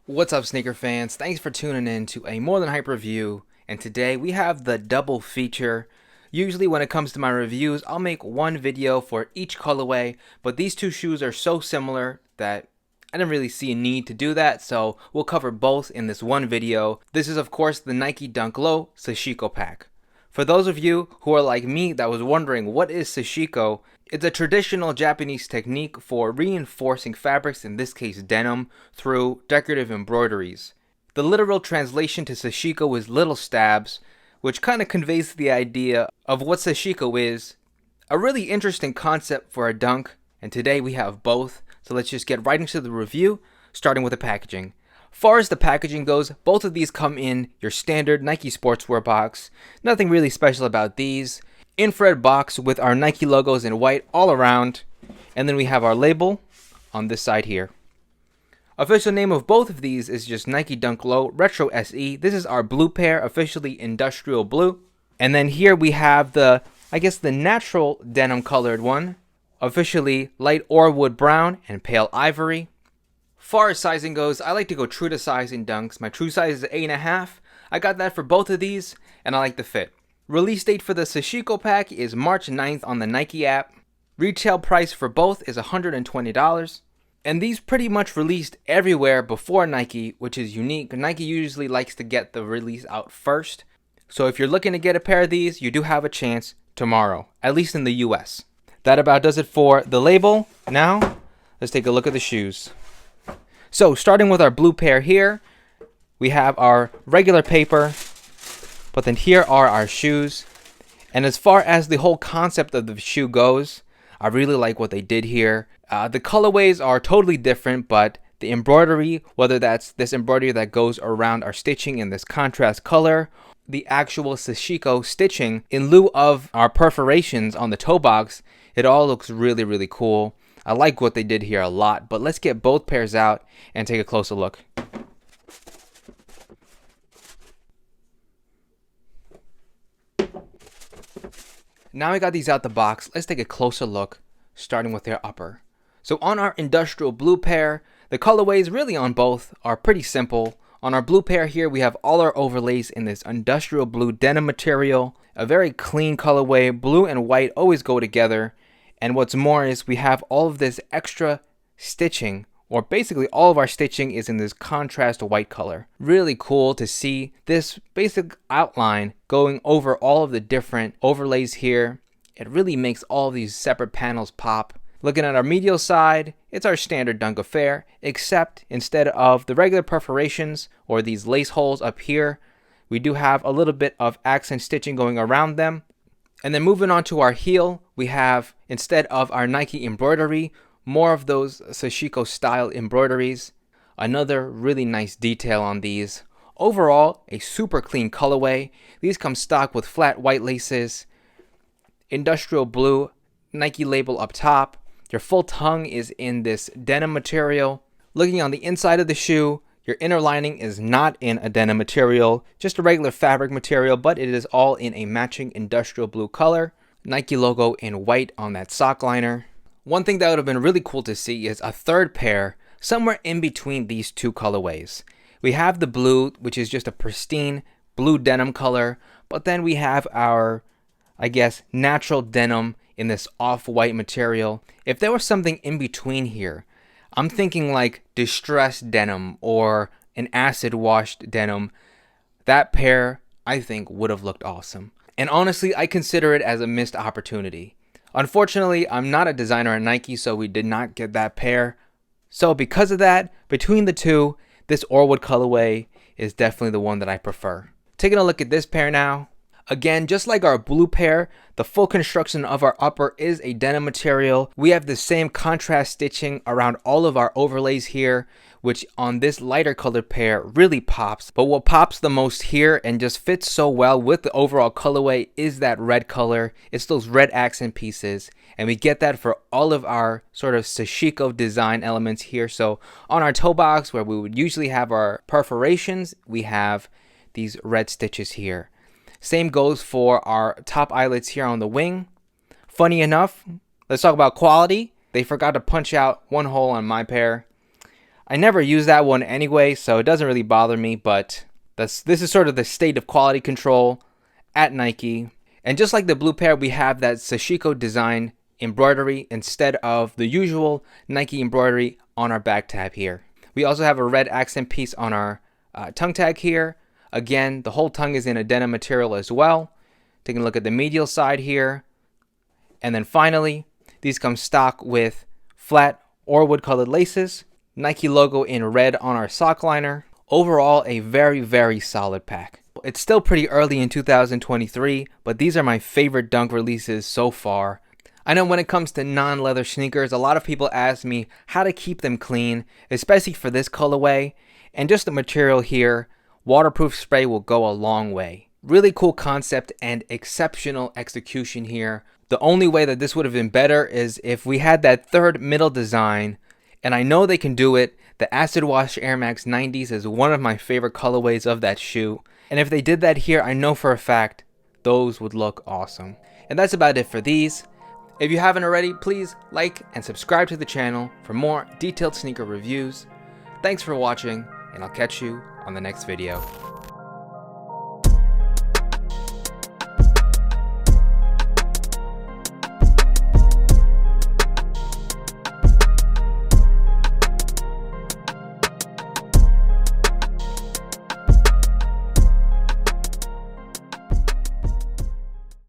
What's up, sneaker fans? Thanks for tuning in to a More Than Hype review. And today we have the double feature. Usually when it comes to my reviews, I'll make one video for each colorway, but these two shoes are so similar that I didn't really see a need to do that, so we'll cover both in this one video. This is of course the Nike Dunk Low Sashiko pack. For those of you who are like me that was wondering what is Sashiko, it's a traditional Japanese technique for reinforcing fabrics, in this case denim, through decorative embroideries. The literal translation to Sashiko is little stabs, which kind of conveys the idea of what Sashiko is. A really interesting concept for a dunk, and today we have both, so let's just get right into the review, starting with the packaging. Far as the packaging goes, both of these come in your standard Nike sportswear box. Nothing really special about these. Infrared box with our Nike logos in white all around, and then we have our label on this side here. Official name of both of these is just Nike Dunk Low Retro SE. This is our blue pair, officially industrial blue. And then here we have the natural denim colored one, officially light orwood brown and pale ivory. Far as sizing goes, I like to go true to size in dunks. My true size is 8.5. I got that for both of these, and I like the fit. Release date for the Sashiko pack is March 9th on the Nike app. Retail price for both is $120. And these pretty much released everywhere before Nike, which is unique. Nike usually likes to get the release out first. So if you're looking to get a pair of these, you do have a chance tomorrow, at least in the US. That about does it for the label. Now, let's take a look at the shoes. So starting with our blue pair here, we have our regular paper, but then here are our shoes. And as far as the whole concept of the shoe goes, I really like what they did here. The colorways are totally different, but the embroidery, whether that's this embroidery that goes around our stitching in this contrast color, the actual Sashiko stitching in lieu of our perforations on the toe box, it all looks really, really cool. I like what they did here a lot, but let's get both pairs out and take a closer look. Now we got these out the box, let's take a closer look, starting with their upper. So on our industrial blue pair, the colorways really on both are pretty simple. On our blue pair here, we have all our overlays in this industrial blue denim material. A very clean colorway, blue and white always go together. And what's more is we have all of this extra stitching, or basically all of our stitching is in this contrast white color. Really cool to see this basic outline going over all of the different overlays here. It really makes all of these separate panels pop. Looking at our medial side, it's our standard dunk affair, except instead of the regular perforations or these lace holes up here, we do have a little bit of accent stitching going around them. And then moving on to our heel, we have, instead of our Nike embroidery, more of those Sashiko style embroideries. Another really nice detail on these. Overall, a super clean colorway. These come stock with flat white laces, industrial blue Nike label up top. Your full tongue is in this denim material. Looking on the inside of the shoe, your inner lining is not in a denim material, just a regular fabric material, but it is all in a matching industrial blue color. Nike logo in white on that sock liner. One thing that would have been really cool to see is a third pair somewhere in between these two colorways. We have the blue, which is just a pristine blue denim color, but then we have our, natural denim in this off-white material. If there was something in between here, I'm thinking like distressed denim or an acid washed denim. That pair, I think, would have looked awesome. And honestly, I consider it as a missed opportunity. Unfortunately, I'm not a designer at Nike, so we did not get that pair. So because of that, between the two, this Orwood colorway is definitely the one that I prefer. Taking a look at this pair now. Again, just like our blue pair, the full construction of our upper is a denim material. We have the same contrast stitching around all of our overlays here, which on this lighter colored pair really pops. But what pops the most here and just fits so well with the overall colorway is that red color. It's those red accent pieces. And we get that for all of our sort of Sashiko design elements here. So on our toe box, where we would usually have our perforations, we have these red stitches here. Same goes for our top eyelets here on the wing. Funny enough, let's talk about quality. They forgot to punch out one hole on my pair. I never use that one anyway, so it doesn't really bother me, but this is sort of the state of quality control at Nike. And just like the blue pair, we have that Sashiko design embroidery instead of the usual Nike embroidery on our back tab here. We also have a red accent piece on our tongue tag here. Again, the whole tongue is in a denim material as well. Taking a look at the medial side here. And then finally, these come stock with flat or wood colored laces. Nike logo in red on our sock liner. Overall, a very, very solid pack. It's still pretty early in 2023, but these are my favorite Dunk releases so far. I know when it comes to non-leather sneakers, a lot of people ask me how to keep them clean, especially for this colorway. And just the material here, waterproof spray will go a long way. Really cool concept and exceptional execution here. The only way that this would have been better is if we had that third middle design, and I know they can do it. The Acid Wash Air Max 90s is one of my favorite colorways of that shoe. And if they did that here, I know for a fact those would look awesome. And that's about it for these. If you haven't already, please like and subscribe to the channel for more detailed sneaker reviews. Thanks for watching, and I'll catch you on the next video.